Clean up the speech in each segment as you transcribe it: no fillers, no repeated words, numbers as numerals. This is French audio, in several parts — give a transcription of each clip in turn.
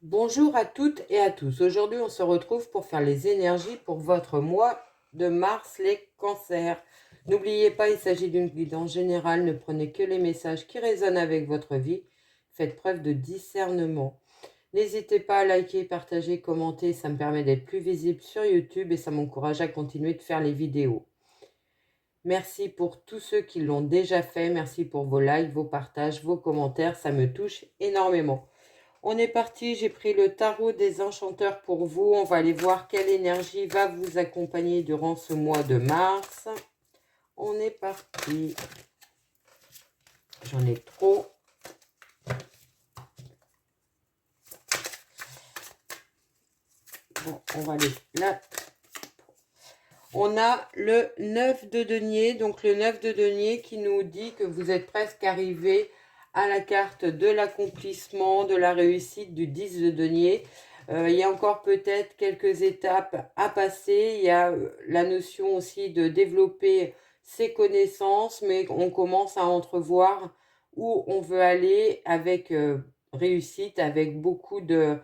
Bonjour à toutes et à tous. Aujourd'hui, on se retrouve pour faire les énergies pour votre mois de mars, les cancers. N'oubliez pas, il s'agit d'une guidance générale. Ne prenez que les messages qui résonnent avec votre vie. Faites preuve de discernement. N'hésitez pas à liker, partager, commenter. Ça me permet d'être plus visible sur YouTube et ça m'encourage à continuer de faire les vidéos. Merci pour tous ceux qui l'ont déjà fait. Merci pour vos likes, vos partages, vos commentaires. Ça me touche énormément. On est parti, j'ai pris le tarot des enchanteurs pour vous. On va aller voir quelle énergie va vous accompagner durant ce mois de mars. On est parti. J'en ai trop. Bon, on va aller là. On a le 9 de denier. Donc le 9 de denier qui nous dit que vous êtes presque arrivé à la carte de l'accomplissement, de la réussite du 10 de denier. Il y a encore peut-être quelques étapes à passer. Il y a la notion aussi de développer ses connaissances, mais on commence à entrevoir où on veut aller avec réussite, avec beaucoup de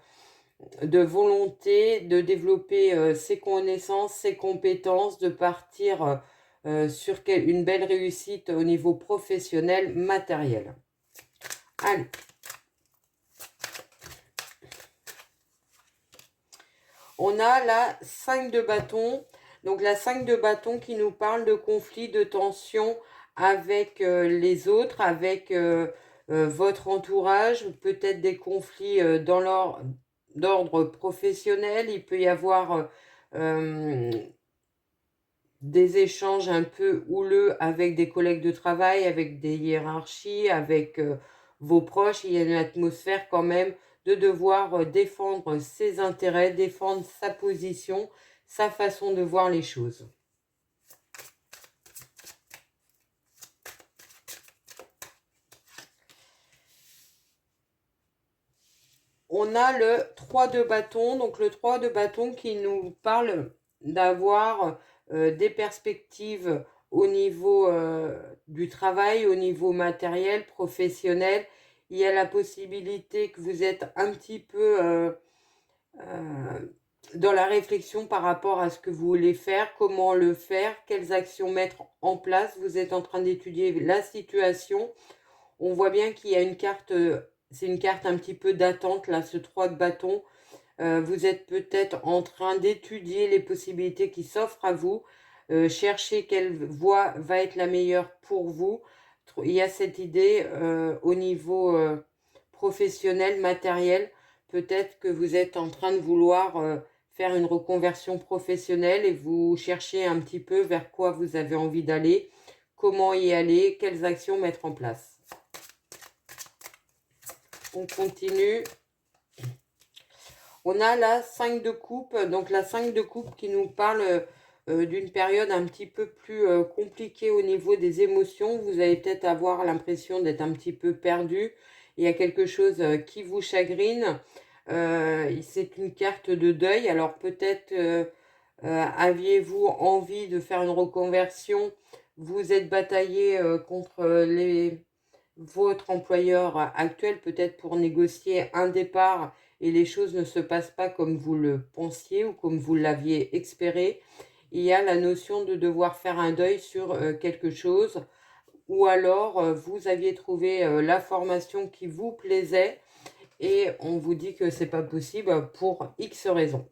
volonté de développer ses connaissances, ses compétences, de partir sur une belle réussite au niveau professionnel, matériel. Allez. On a la 5 de bâton. Donc la 5 de bâton qui nous parle de conflits, de tensions avec les autres, avec votre entourage, peut-être des conflits d'ordre professionnel. Il peut y avoir des échanges un peu houleux avec des collègues de travail, avec des hiérarchies, avec vos proches. Il y a une atmosphère quand même de devoir défendre ses intérêts, défendre sa position, sa façon de voir les choses. On a le 3 de bâton, donc le 3 de bâton qui nous parle d'avoir des perspectives au niveau du travail, au niveau matériel, professionnel. Il y a la possibilité que vous êtes un petit peu dans la réflexion par rapport à ce que vous voulez faire, comment le faire, quelles actions mettre en place. Vous êtes en train d'étudier la situation. On voit bien qu'il y a une carte, c'est une carte un petit peu d'attente, là, ce 3 de bâton. Vous êtes peut-être en train d'étudier les possibilités qui s'offrent à vous. Chercher quelle voie va être la meilleure pour vous. Il y a cette idée au niveau professionnel, matériel. Peut-être que vous êtes en train de vouloir faire une reconversion professionnelle et vous cherchez un petit peu vers quoi vous avez envie d'aller, comment y aller, quelles actions mettre en place. On continue. On a la 5 de coupe, donc la 5 de coupe qui nous parle d'une période un petit peu plus compliquée au niveau des émotions. Vous allez peut-être avoir l'impression d'être un petit peu perdu. Il y a quelque chose qui vous chagrine. C'est une carte de deuil. Alors peut-être aviez-vous envie de faire une reconversion. Vous êtes bataillé contre votre employeur actuel, peut-être pour négocier un départ et les choses ne se passent pas comme vous le pensiez ou comme vous l'aviez espéré. Il y a la notion de devoir faire un deuil sur quelque chose, ou alors vous aviez trouvé la formation qui vous plaisait et on vous dit que c'est pas possible pour X raisons.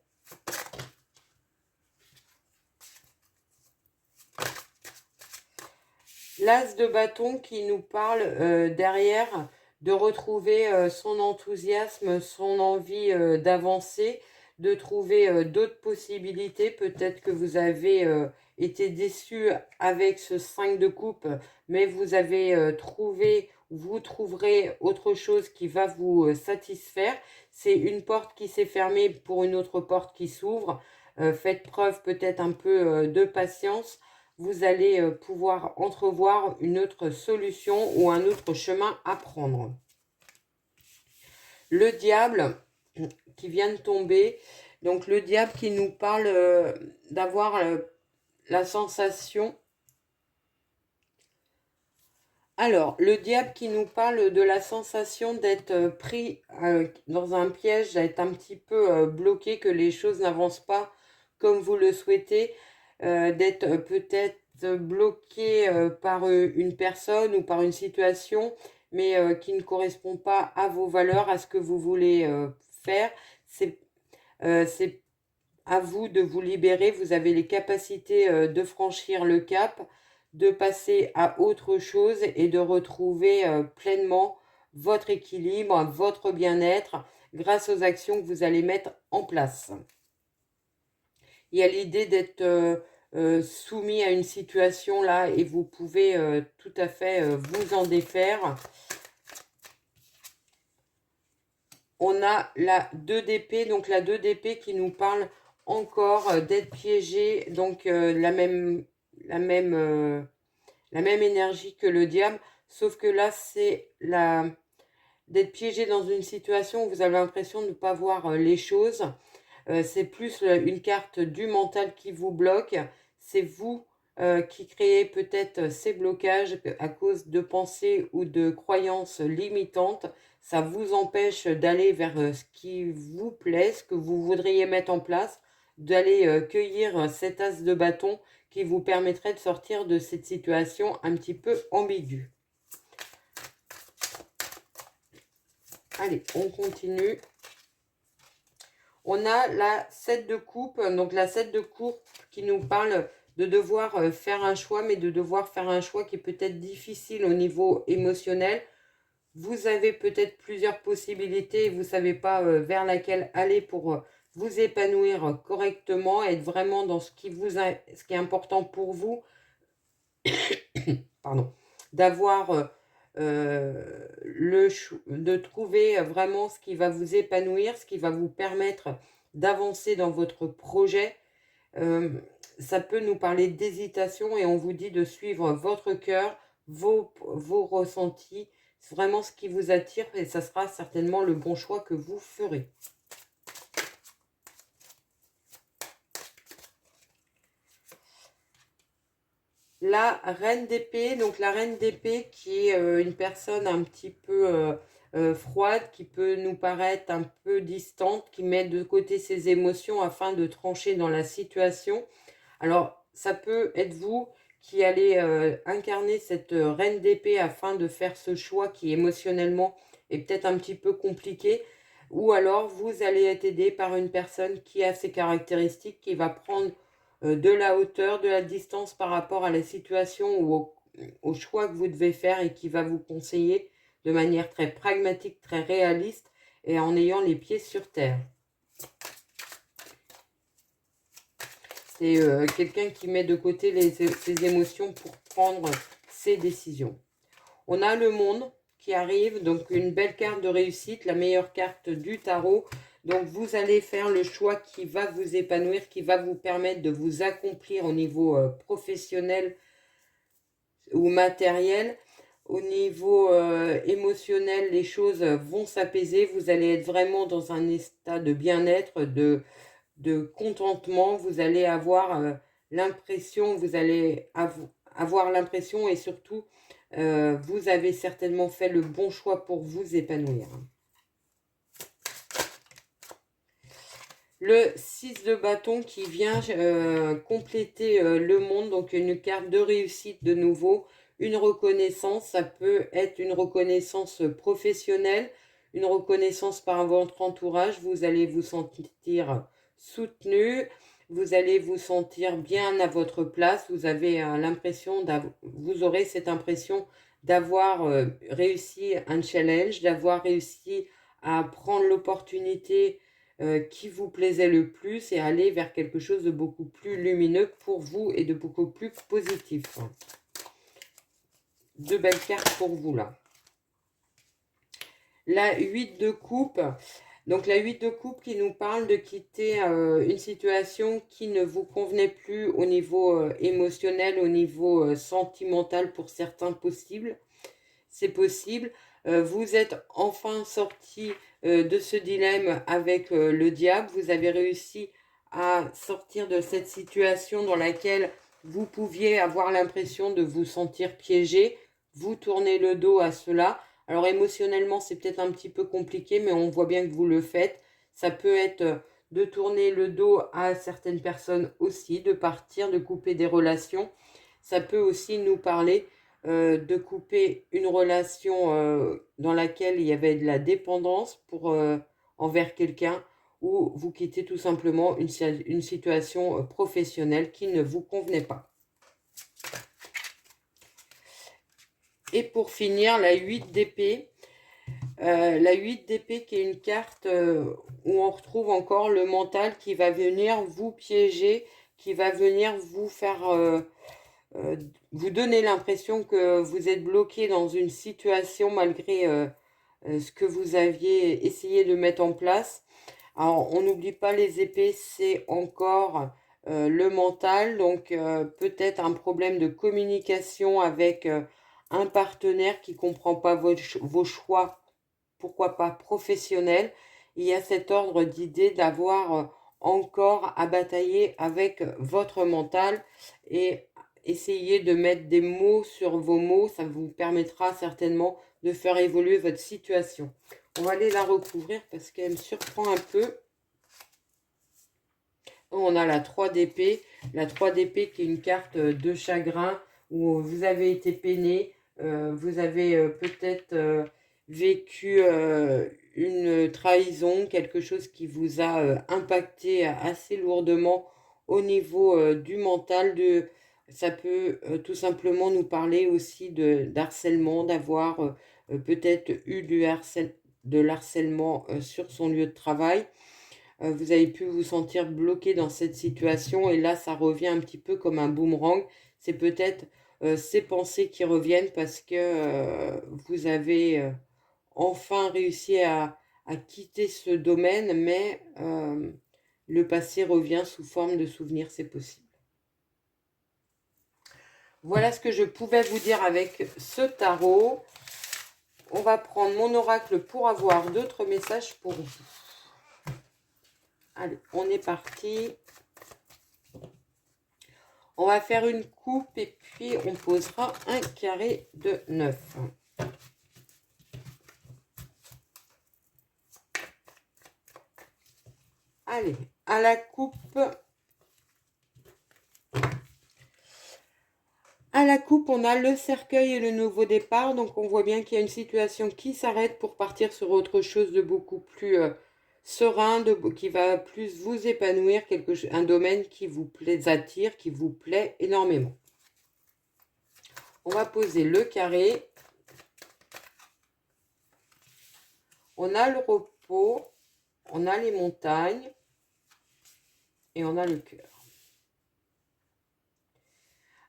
L'as de bâton qui nous parle derrière de retrouver son enthousiasme, son envie d'avancer, de trouver d'autres possibilités. Peut-être que vous avez été déçu avec ce 5 de coupe, mais vous avez trouvé, vous trouverez autre chose qui va vous satisfaire. C'est une porte qui s'est fermée pour une autre porte qui s'ouvre. Faites preuve peut-être un peu de patience. Vous allez pouvoir entrevoir une autre solution ou un autre chemin à prendre. Le diable qui vient de tomber, donc le diable qui nous parle d'avoir la sensation Alors, le diable qui nous parle de la sensation d'être pris dans un piège, d'être un petit peu bloqué, que les choses n'avancent pas comme vous le souhaitez, d'être peut-être bloqué par une personne ou par une situation, mais qui ne correspond pas à vos valeurs, à ce que vous voulez faire. C'est à vous de vous libérer. Vous avez les capacités de franchir le cap, de passer à autre chose et de retrouver pleinement votre équilibre, votre bien-être grâce aux actions que vous allez mettre en place. Il y a l'idée d'être soumis à une situation là et vous pouvez tout à fait vous en défaire. On a la 2 d'épée, donc la 2 d'épée qui nous parle encore d'être piégé, donc la même énergie que le diable, sauf que là c'est d'être piégé dans une situation où vous avez l'impression de ne pas voir les choses. C'est plus une carte du mental qui vous bloque. C'est vous qui créez peut-être ces blocages à cause de pensées ou de croyances limitantes. Ça vous empêche d'aller vers ce qui vous plaît, ce que vous voudriez mettre en place, d'aller cueillir cet as de bâton qui vous permettrait de sortir de cette situation un petit peu ambiguë. Allez, on continue. On a la 7 de coupe, donc la 7 de coupe qui nous parle de devoir faire un choix, mais de devoir faire un choix qui est peut-être difficile au niveau émotionnel. Vous avez peut-être plusieurs possibilités et vous ne savez pas vers laquelle aller pour vous épanouir correctement, être vraiment dans ce qui est important pour vous. Pardon, d'avoir de trouver vraiment ce qui va vous épanouir, ce qui va vous permettre d'avancer dans votre projet. Ça peut nous parler d'hésitation et on vous dit de suivre votre cœur, vos ressentis, c'est vraiment ce qui vous attire et ça sera certainement le bon choix que vous ferez. La reine d'épée, donc la reine d'épée qui est une personne un petit peu froide, qui peut nous paraître un peu distante, qui met de côté ses émotions afin de trancher dans la situation. Alors, ça peut être vous qui allez incarner cette reine d'épée afin de faire ce choix qui émotionnellement est peut-être un petit peu compliqué. Ou alors, vous allez être aidé par une personne qui a ces caractéristiques, qui va prendre de la hauteur, de la distance par rapport à la situation ou au choix que vous devez faire et qui va vous conseiller de manière très pragmatique, très réaliste et en ayant les pieds sur terre. C'est quelqu'un qui met de côté ses émotions pour prendre ses décisions. On a le monde qui arrive, donc une belle carte de réussite, la meilleure carte du tarot. Donc vous allez faire le choix qui va vous épanouir, qui va vous permettre de vous accomplir au niveau professionnel ou matériel. Au niveau émotionnel, les choses vont s'apaiser. Vous allez être vraiment dans un état de bien-être, de contentement. Vous allez avoir l'impression, vous allez avoir l'impression et surtout, vous avez certainement fait le bon choix pour vous épanouir. Le 6 de bâton qui vient compléter le monde, donc une carte de réussite de nouveau, une reconnaissance, ça peut être une reconnaissance professionnelle, une reconnaissance par votre entourage, vous allez vous sentir soutenu, vous allez vous sentir bien à votre place, vous avez l'impression, vous aurez cette impression d'avoir réussi un challenge, d'avoir réussi à prendre l'opportunité qui vous plaisait le plus et aller vers quelque chose de beaucoup plus lumineux pour vous et de beaucoup plus positif. Deux belles cartes pour vous là. La 8 de coupe. Donc la 8 de coupe qui nous parle de quitter une situation qui ne vous convenait plus au niveau émotionnel, au niveau sentimental pour certains possibles. C'est possible. Vous êtes enfin sorti de ce dilemme avec le diable. Vous avez réussi à sortir de cette situation dans laquelle vous pouviez avoir l'impression de vous sentir piégé. vous tournez le dos à cela. Alors émotionnellement, c'est peut-être un petit peu compliqué, mais on voit bien que vous le faites. Ça peut être de tourner le dos à certaines personnes aussi, de partir, de couper des relations. Ça peut aussi nous parler de couper une relation dans laquelle il y avait de la dépendance envers quelqu'un, ou vous quittez tout simplement une situation professionnelle qui ne vous convenait pas. Et pour finir, la 8 d'épée. La 8 d'épée qui est une carte où on retrouve encore le mental qui va venir vous piéger, qui va venir vous faire... vous donner l'impression que vous êtes bloqué dans une situation malgré ce que vous aviez essayé de mettre en place. Alors, on n'oublie pas les épées, c'est encore le mental, donc peut-être un problème de communication avec un partenaire qui ne comprend pas vos choix, pourquoi pas professionnels. Il y a cet ordre d'idée d'avoir encore à batailler avec votre mental et essayer de mettre des mots sur vos mots, ça vous permettra certainement de faire évoluer votre situation. On va aller la recouvrir parce qu'elle me surprend un peu. On a la 3 d'épée. La 3 d'épée qui est une carte de chagrin où vous avez été peiné. Vous avez peut-être vécu une trahison, quelque chose qui vous a impacté assez lourdement au niveau du mental. Ça peut tout simplement nous parler aussi d'harcèlement, d'avoir peut-être eu de l'harcèlement sur son lieu de travail. Vous avez pu vous sentir bloqué dans cette situation et là, ça revient un petit peu comme un boomerang. C'est peut-être ces pensées qui reviennent parce que vous avez enfin réussi à quitter ce domaine, mais le passé revient sous forme de souvenirs, c'est possible. Voilà ce que je pouvais vous dire avec ce tarot. On va prendre mon oracle pour avoir d'autres messages pour vous. Allez, on est parti. On va faire une coupe et puis on posera un carré de 9. Allez, à la coupe. À la coupe, on a le cercueil et le nouveau départ. Donc, on voit bien qu'il y a une situation qui s'arrête pour partir sur autre chose de beaucoup plus serein, qui va plus vous épanouir, un domaine qui vous attire, qui vous plaît énormément. On va poser le carré. On a le repos, on a les montagnes et on a le cœur.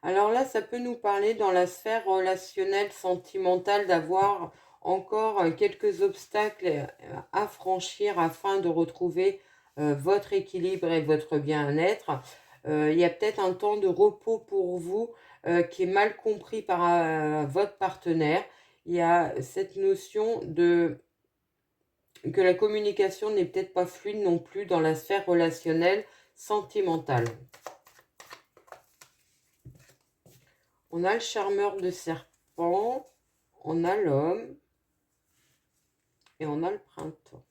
Alors là, ça peut nous parler dans la sphère relationnelle, sentimentale, d'avoir encore quelques obstacles à franchir afin de retrouver votre équilibre et votre bien-être. Il y a peut-être un temps de repos pour vous qui est mal compris par votre partenaire. Il y a cette notion que la communication n'est peut-être pas fluide non plus dans la sphère relationnelle, sentimentale. On a le charmeur de serpent, on a l'homme et on a le printemps.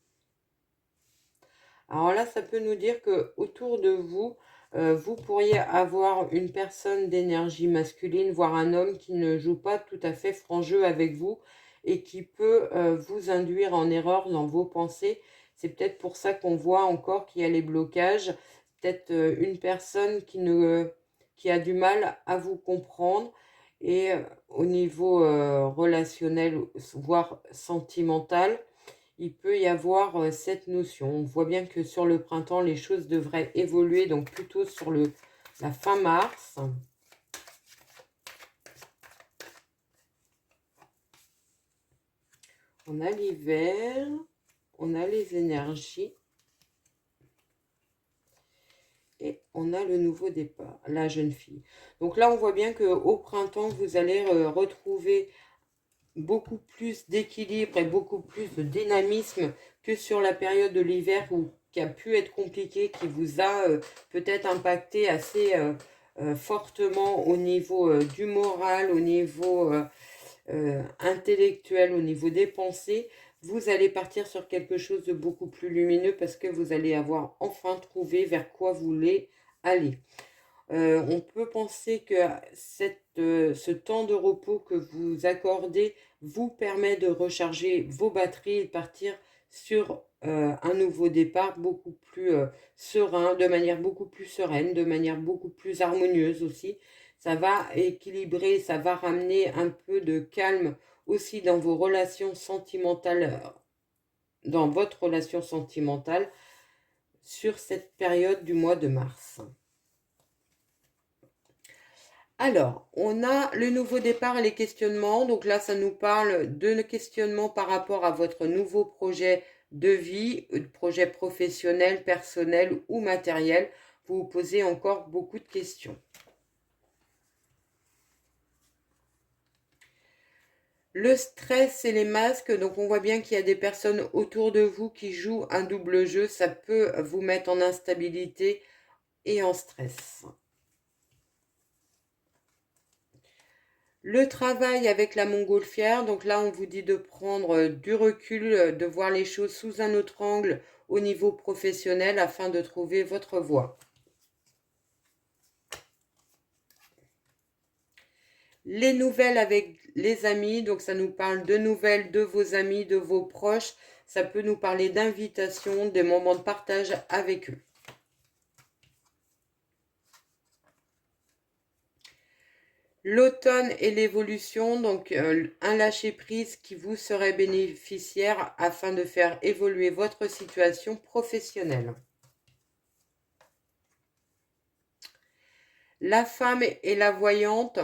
Alors là, ça peut nous dire que autour de vous, vous pourriez avoir une personne d'énergie masculine, voire un homme qui ne joue pas tout à fait franc jeu avec vous et qui peut vous induire en erreur dans vos pensées. C'est peut-être pour ça qu'on voit encore qu'il y a les blocages. Peut-être une personne qui a du mal à vous comprendre et au niveau relationnel, voire sentimental, il peut y avoir cette notion. On voit bien que sur le printemps, les choses devraient évoluer, donc plutôt sur la fin mars. On a l'hiver, on a les énergies et on a le nouveau départ, la jeune fille. Donc là, on voit bien qu'au printemps, vous allez retrouver beaucoup plus d'équilibre et beaucoup plus de dynamisme que sur la période de l'hiver qui a pu être compliqué, qui vous a peut-être impacté assez fortement au niveau du moral, au niveau intellectuel, au niveau des pensées, vous allez partir sur quelque chose de beaucoup plus lumineux parce que vous allez avoir enfin trouvé vers quoi vous voulez aller. On peut penser que ce temps de repos que vous accordez vous permet de recharger vos batteries et de partir sur un nouveau départ beaucoup plus serein, de manière beaucoup plus sereine, de manière beaucoup plus harmonieuse aussi. Ça va équilibrer, ça va ramener un peu de calme aussi dans vos relations sentimentales, dans votre relation sentimentale sur cette période du mois de mars. Alors, on a le nouveau départ et les questionnements. Donc là, ça nous parle de questionnements par rapport à votre nouveau projet de vie, projet professionnel, personnel ou matériel. Vous vous posez encore beaucoup de questions. Le stress et les masques, donc on voit bien qu'il y a des personnes autour de vous qui jouent un double jeu. Ça peut vous mettre en instabilité et en stress. Le travail avec la montgolfière, donc là on vous dit de prendre du recul, de voir les choses sous un autre angle au niveau professionnel afin de trouver votre voie. Les nouvelles avec les amis, donc ça nous parle de nouvelles de vos amis, de vos proches. Ça peut nous parler d'invitations, des moments de partage avec eux. L'automne et l'évolution, donc un lâcher-prise qui vous serait bénéficiaire afin de faire évoluer votre situation professionnelle. La femme et la voyante,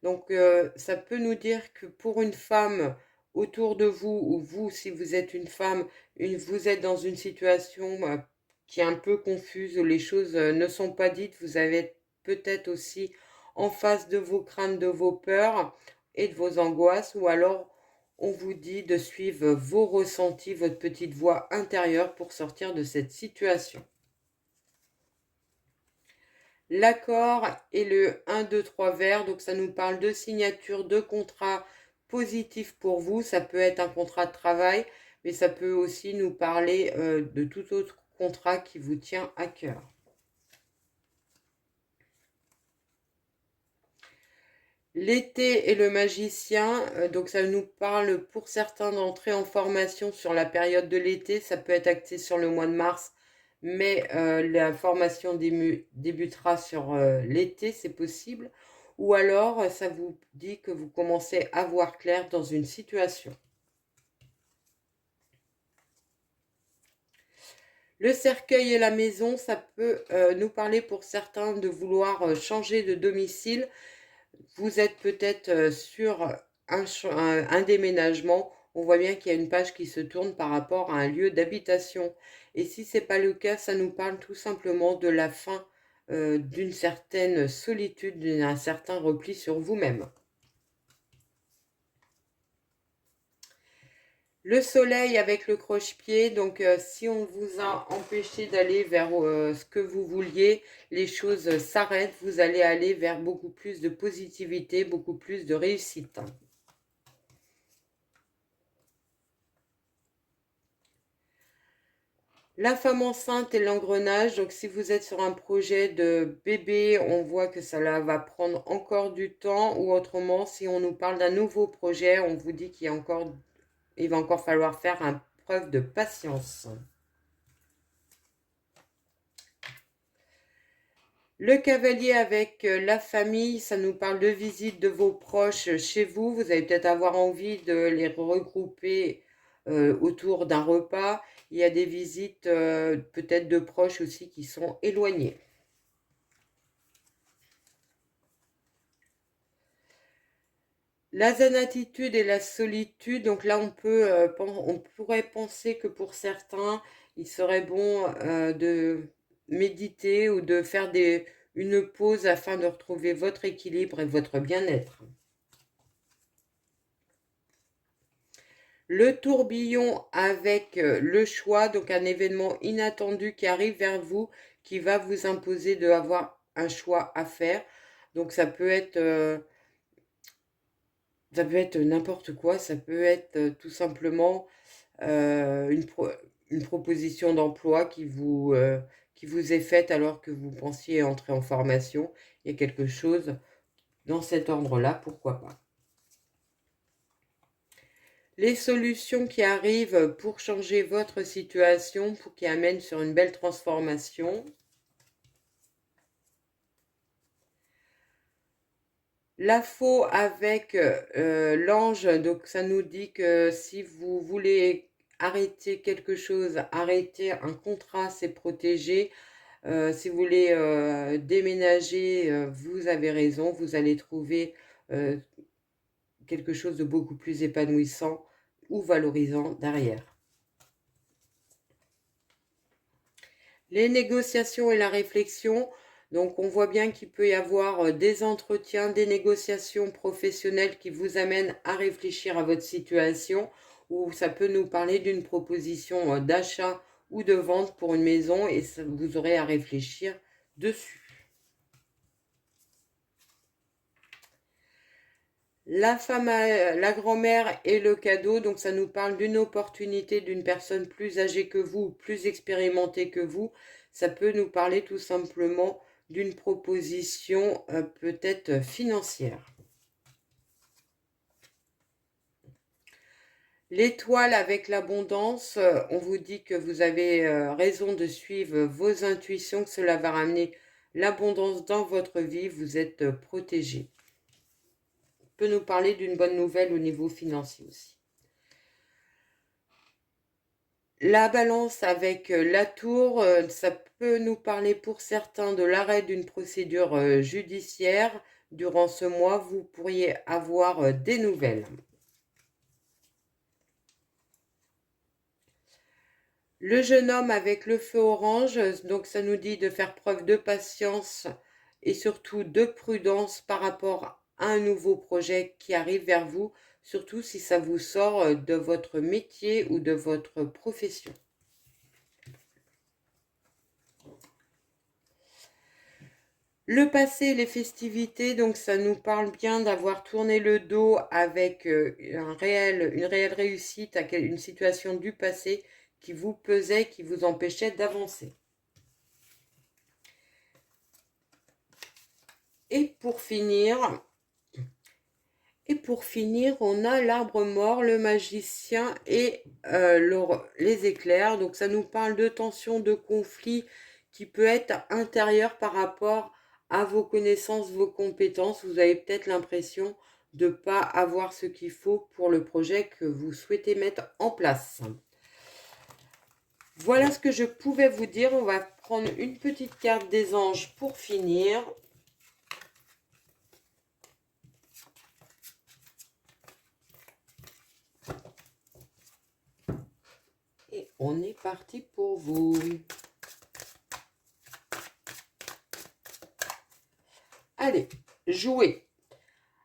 donc ça peut nous dire que pour une femme autour de vous, ou vous, si vous êtes une femme, vous êtes dans une situation qui est un peu confuse, où les choses ne sont pas dites, vous avez peut-être aussi en face de vos craintes, de vos peurs et de vos angoisses, ou alors on vous dit de suivre vos ressentis, votre petite voix intérieure pour sortir de cette situation. L'accord est le 1, 2, 3 vers, donc ça nous parle de signature de contrat positif pour vous. Ça peut être un contrat de travail, mais ça peut aussi nous parler de tout autre contrat qui vous tient à cœur. L'été et le magicien, donc ça nous parle pour certains d'entrer en formation sur la période de l'été. Ça peut être axé sur le mois de mars, mais la formation débutera sur l'été, c'est possible. Ou alors, ça vous dit que vous commencez à voir clair dans une situation. Le cercueil et la maison, ça peut nous parler pour certains de vouloir changer de domicile. Vous êtes peut-être sur un déménagement. On voit bien qu'il y a une page qui se tourne par rapport à un lieu d'habitation. Et si ce n'est pas le cas, ça nous parle tout simplement de la fin d'une certaine solitude, d'un certain repli sur vous-même. Le soleil avec le croche-pied, donc si on vous a empêché d'aller vers ce que vous vouliez, les choses s'arrêtent, vous allez aller vers beaucoup plus de positivité, beaucoup plus de réussite. La femme enceinte et l'engrenage, donc si vous êtes sur un projet de bébé, on voit que ça va prendre encore du temps, ou autrement, si on nous parle d'un nouveau projet, on vous dit qu'il va encore falloir faire une preuve de patience. Le cavalier avec la famille, ça nous parle de visite de vos proches chez vous. Vous allez peut-être avoir envie de les regrouper autour d'un repas. Il y a des visites peut-être de proches aussi qui sont éloignés. La zénitude et la solitude, donc là on pourrait penser que pour certains, il serait bon de méditer ou de faire une pause afin de retrouver votre équilibre et votre bien-être. Le tourbillon avec le choix, donc un événement inattendu qui arrive vers vous, qui va vous imposer d'avoir un choix à faire. Donc ça peut être Ça peut être n'importe quoi, ça peut être tout simplement une proposition d'emploi qui vous est faite alors que vous pensiez entrer en formation. Il y a quelque chose dans cet ordre-là, pourquoi pas. Les solutions qui arrivent pour changer votre situation, pour qui amènent sur une belle transformation. La faux avec l'ange, donc ça nous dit que si vous voulez arrêter quelque chose, arrêter un contrat, c'est protégé. Si vous voulez déménager, vous avez raison, vous allez trouver quelque chose de beaucoup plus épanouissant ou valorisant derrière. Les négociations et la réflexion, donc on voit bien qu'il peut y avoir des entretiens, des négociations professionnelles qui vous amènent à réfléchir à votre situation, ou ça peut nous parler d'une proposition d'achat ou de vente pour une maison et vous aurez à réfléchir dessus. La femme, la grand-mère et le cadeau, donc ça nous parle d'une opportunité d'une personne plus âgée que vous, plus expérimentée que vous. Ça peut nous parler tout simplement d'une proposition peut-être financière. L'étoile avec l'abondance, on vous dit que vous avez raison de suivre vos intuitions, que cela va ramener l'abondance dans votre vie, vous êtes protégé. Peut nous parler d'une bonne nouvelle au niveau financier aussi. La balance avec la tour, ça peut nous parler pour certains de l'arrêt d'une procédure judiciaire. Durant ce mois, vous pourriez avoir des nouvelles. Le jeune homme avec le feu orange, donc ça nous dit de faire preuve de patience et surtout de prudence par rapport à un nouveau projet qui arrive vers vous, surtout si ça vous sort de votre métier ou de votre profession. Le passé, les festivités, donc ça nous parle bien d'avoir tourné le dos avec une réelle réussite à une situation du passé qui vous pesait, qui vous empêchait d'avancer. Et pour finir, on a l'arbre mort, le magicien et les éclairs. Donc ça nous parle de tension, de conflit qui peut être intérieur par rapport à vos connaissances, vos compétences. Vous avez peut-être l'impression de ne pas avoir ce qu'il faut pour le projet que vous souhaitez mettre en place. Voilà ce que je pouvais vous dire. On va prendre une petite carte des anges pour finir. Et on est parti pour vous. Allez, jouez.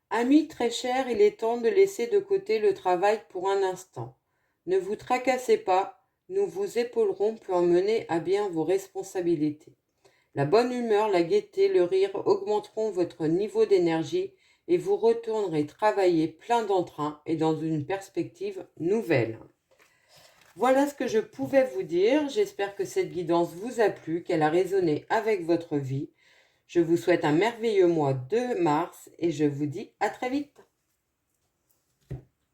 Amis très chers, il est temps de laisser de côté le travail pour un instant. Ne vous tracassez pas, nous vous épaulerons pour mener à bien vos responsabilités. La bonne humeur, la gaieté, le rire augmenteront votre niveau d'énergie et vous retournerez travailler plein d'entrain et dans une perspective nouvelle. Voilà ce que je pouvais vous dire. J'espère que cette guidance vous a plu, qu'elle a résonné avec votre vie. Je vous souhaite un merveilleux mois de mars et je vous dis à très vite.